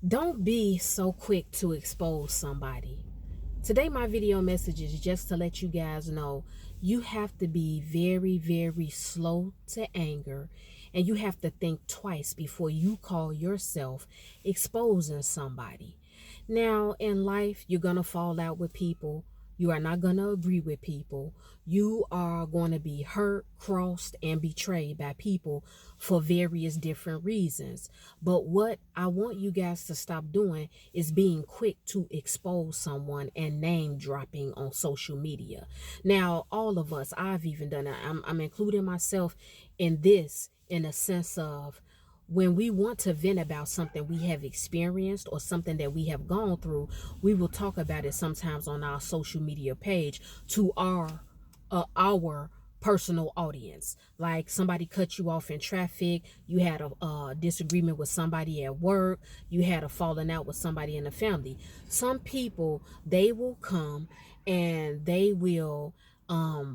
Don't be so quick to expose somebody. Today, my video message is just to let you guys know you have to be very, very slow to anger, and you have to think twice before you call yourself exposing somebody. Now, in life, you're going to fall out with people. You are not going to agree with people. You are going to be hurt, crossed, and betrayed by people for various different reasons. But what I want you guys to stop doing is being quick to expose someone and name dropping on social media. Now, all of us, I've even done it. I'm including myself in this, in a sense of, when we want to vent about something we have experienced or something that we have gone through, we will talk about it sometimes on our social media page to our personal audience. Like somebody cut you off in traffic, you had a disagreement with somebody at work, you had a falling out with somebody in the family. Some people, they will come and they will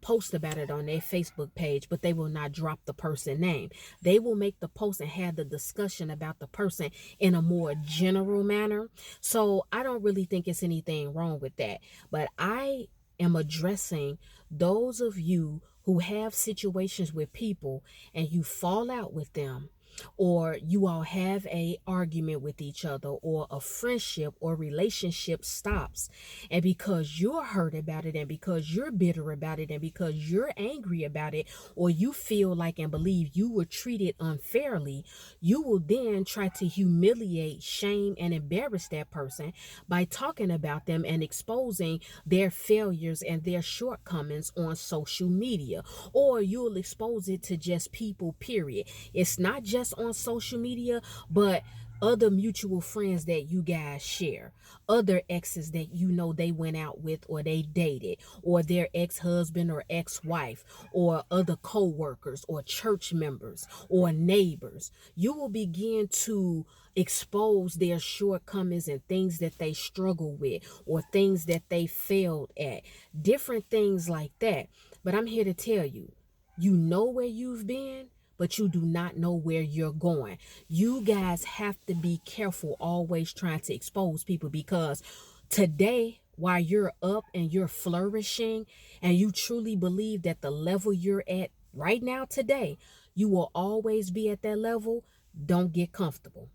post about it on their Facebook page, but they will not drop the person name. They will make the post and have the discussion about the person in a more general manner. So I don't really think it's anything wrong with that. But I am addressing those of you who have situations with people and you fall out with them, or you all have a argument with each other, or a friendship or relationship stops, and because you're hurt about it, and because you're bitter about it, and because you're angry about it, or you feel like and believe you were treated unfairly, you will then try to humiliate, shame, and embarrass that person by talking about them and exposing their failures and their shortcomings on social media. Or you'll expose it to just people, period. It's not just on social media, but other mutual friends that you guys share, other exes that you know they went out with or they dated, or their ex-husband or ex-wife, or other co-workers or church members or neighbors. You will begin to expose their shortcomings and things that they struggle with or things that they failed at, different things like that. But I'm here to tell you, you know where you've been, but you do not know where you're going. You guys have to be careful always trying to expose people, because today, while you're up and you're flourishing and you truly believe that the level you're at right now today, you will always be at that level, don't get comfortable,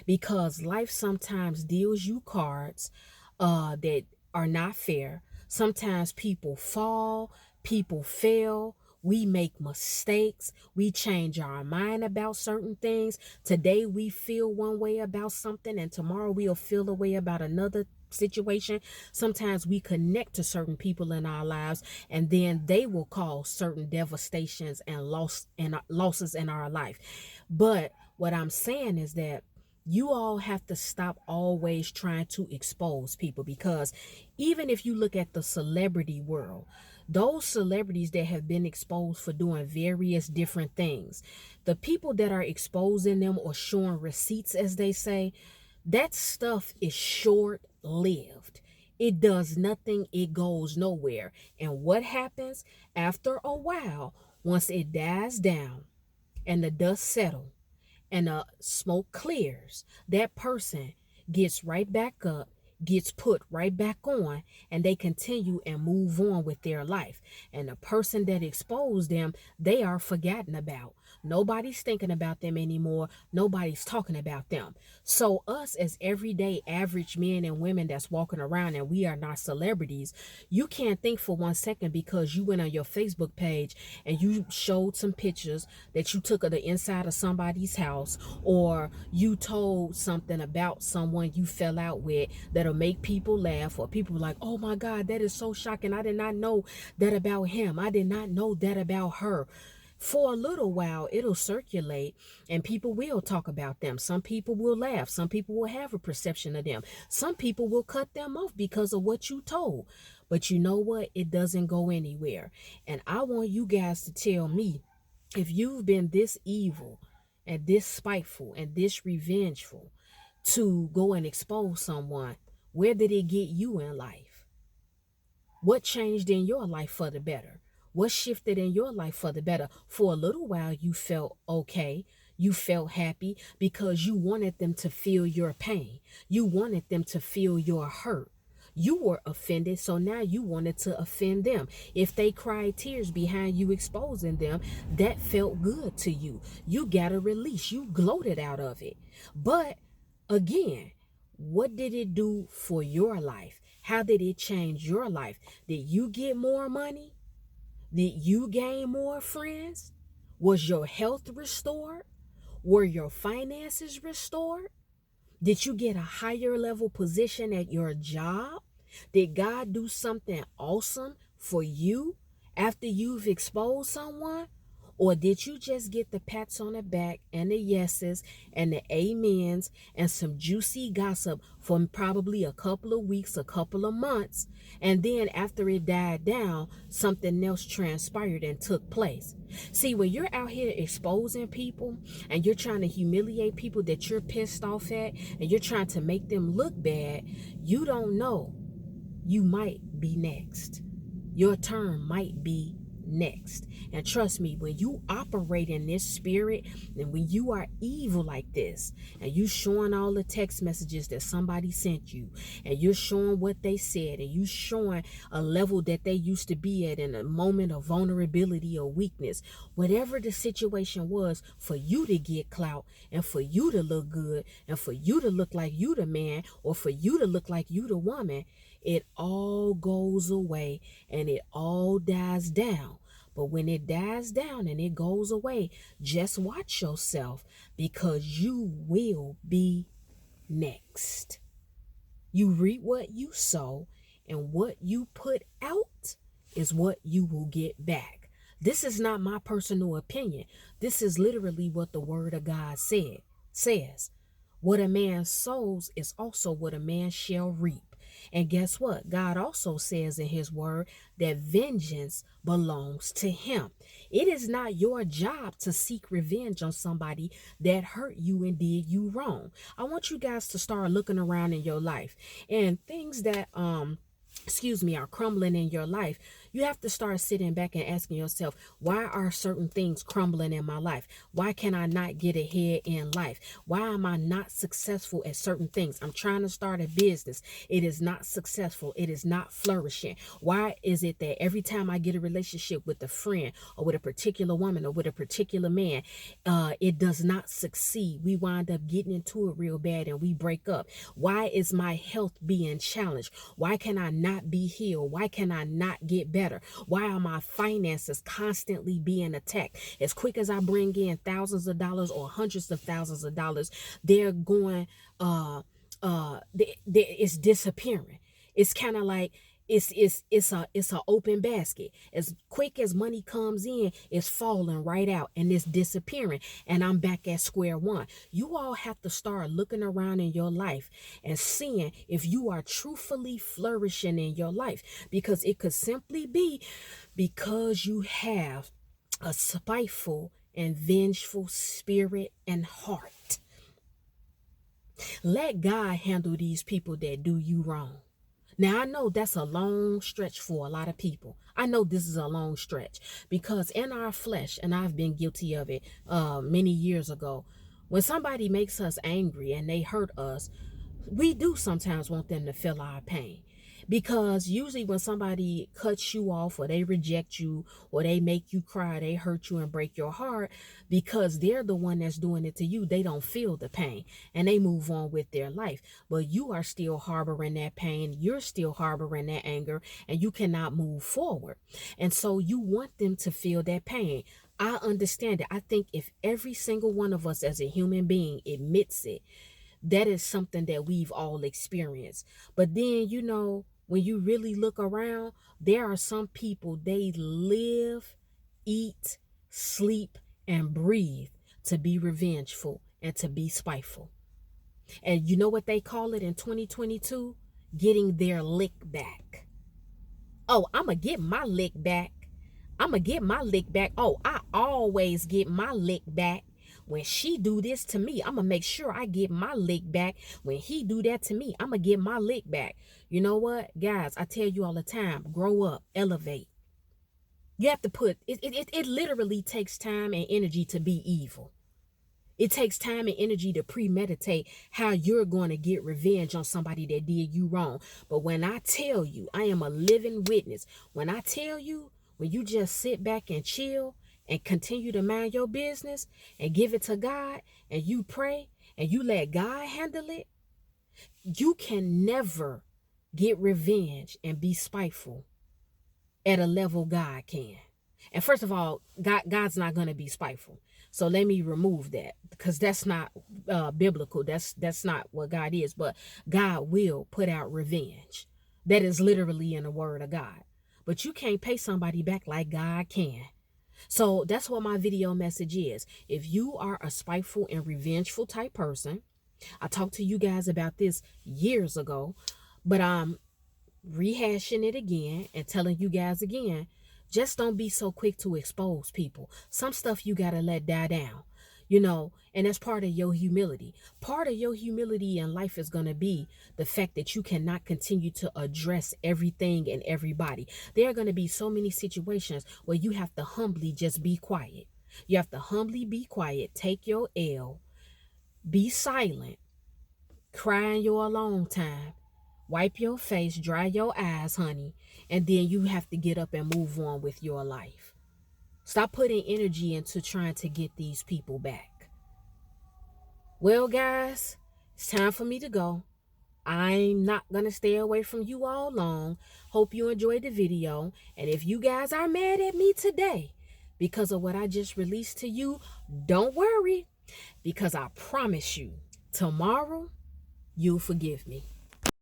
because life sometimes deals you cards that are not fair. Sometimes people fall, people fail, we make mistakes, we change our mind about certain things. Today we feel one way about something, and tomorrow we'll feel a way about another situation. Sometimes we connect to certain people in our lives, and then they will cause certain devastations and losses in our life. But what I'm saying is that you all have to stop always trying to expose people, because even if you look at the celebrity world, those celebrities that have been exposed for doing various different things, the people that are exposing them or showing receipts, as they say, that stuff is short lived. It does nothing, it goes nowhere. And what happens after a while, once it dies down and the dust settles and the smoke clears, that person gets right back up, gets put right back on, and they continue and move on with their life. And the person that exposed them, they are forgotten about. Nobody's thinking about them anymore. Nobody's talking about them. So us as everyday average men and women that's walking around and we are not celebrities, you can't think for 1 second because you went on your Facebook page and you showed some pictures that you took of the inside of somebody's house, or you told something about someone you fell out with that'll make people laugh, or people like, oh my God, that is so shocking. I did not know that about him. I did not know that about her. For a little while, it'll circulate and people will talk about them. Some people will laugh. Some people will have a perception of them. Some people will cut them off because of what you told. But you know what? It doesn't go anywhere. And I want you guys to tell me, if you've been this evil and this spiteful and this revengeful to go and expose someone, where did it get you in life? What changed in your life for the better? What shifted in your life for the better? For a little while, you felt okay. You felt happy because you wanted them to feel your pain. You wanted them to feel your hurt. You were offended, so now you wanted to offend them. If they cried tears behind you exposing them, that felt good to you. You got a release. You gloated out of it. But again, what did it do for your life? How did it change your life? Did you get more money? Did you gain more friends? Was your health restored? Were your finances restored? Did you get a higher level position at your job? Did God do something awesome for you after you've exposed someone? Or did you just get the pats on the back and the yeses and the amens and some juicy gossip for probably a couple of weeks, a couple of months, and then after it died down, something else transpired and took place? See, when you're out here exposing people and you're trying to humiliate people that you're pissed off at and you're trying to make them look bad, you don't know. You might be next. Your turn might be next. And trust me, when you operate in this spirit and when you are evil like this and you showing all the text messages that somebody sent you and you're showing what they said and you showing a level that they used to be at in a moment of vulnerability or weakness, whatever the situation was, for you to get clout and for you to look good and for you to look like you the man or for you to look like you the woman, it all goes away and it all dies down. But when it dies down and it goes away, just watch yourself because you will be next. You reap what you sow, and what you put out is what you will get back. This is not my personal opinion. This is literally what the word of God says. What a man sows is also what a man shall reap. And guess what? God also says in his word that vengeance belongs to him. It is not your job to seek revenge on somebody that hurt you and did you wrong. I want you guys to start looking around in your life and things that are crumbling in your life. You have to start sitting back and asking yourself, why are certain things crumbling in my life? Why can I not get ahead in life? Why am I not successful at certain things? I'm trying to start a business. It is not successful. It is not flourishing. Why is it that every time I get a relationship with a friend or with a particular woman or with a particular man, it does not succeed? We wind up getting into it real bad and we break up. Why is my health being challenged? Why can I not be healed? Why can I not get better? Why are my finances constantly being attacked? As quick as I bring in thousands of dollars or hundreds of thousands of dollars, they're going, it's disappearing. It's kind of like it's a open basket. As quick as money comes in, it's falling right out and it's disappearing, and I'm back at square one. You all have to start looking around in your life and seeing if you are truthfully flourishing in your life, because it could simply be because you have a spiteful and vengeful spirit and heart. Let God handle these people that do you wrong. Now, I know that's a long stretch for a lot of people. I know this is a long stretch because in our flesh, and I've been guilty of it many years ago, when somebody makes us angry and they hurt us, we do sometimes want them to feel our pain. Because usually when somebody cuts you off or they reject you or they make you cry, they hurt you and break your heart, because they're the one that's doing it to you, they don't feel the pain and they move on with their life. But you are still harboring that pain. You're still harboring that anger and you cannot move forward. And so you want them to feel that pain. I understand it. I think if every single one of us as a human being admits it, that is something that we've all experienced. But then, when you really look around, there are some people, they live, eat, sleep, and breathe to be revengeful and to be spiteful. And you know what they call it in 2022? Getting their lick back. Oh, I'm going to get my lick back. I'm going to get my lick back. Oh, I always get my lick back. When she do this to me, I'm going to make sure I get my lick back. When he do that to me, I'm going to get my lick back. You know what? Guys, I tell you all the time, grow up, elevate. You have to it literally takes time and energy to be evil. It takes time and energy to premeditate how you're going to get revenge on somebody that did you wrong. But when I tell you, I am a living witness. When I tell you, when you just sit back and chill and continue to mind your business and give it to God and you pray and you let God handle it, you can never get revenge and be spiteful at a level God can. And first of all, God's not going to be spiteful. So let me remove that, because that's not biblical. That's not what God is. But God will put out revenge. That is literally in the word of God. But you can't pay somebody back like God can. So that's what my video message is. If you are a spiteful and revengeful type person, I talked to you guys about this years ago, but I'm rehashing it again and telling you guys again, just don't be so quick to expose people. Some stuff you got to let die down, and that's part of your humility. Part of your humility in life is going to be the fact that you cannot continue to address everything and everybody. There are going to be so many situations where you have to humbly just be quiet. You have to humbly be quiet, take your L, be silent, cry in your alone time, wipe your face, dry your eyes, honey, and then you have to get up and move on with your life. Stop putting energy into trying to get these people back. Well, guys, it's time for me to go. I'm not going to stay away from you all long. Hope you enjoyed the video. And if you guys are mad at me today because of what I just released to you, don't worry, because I promise you, tomorrow, you'll forgive me.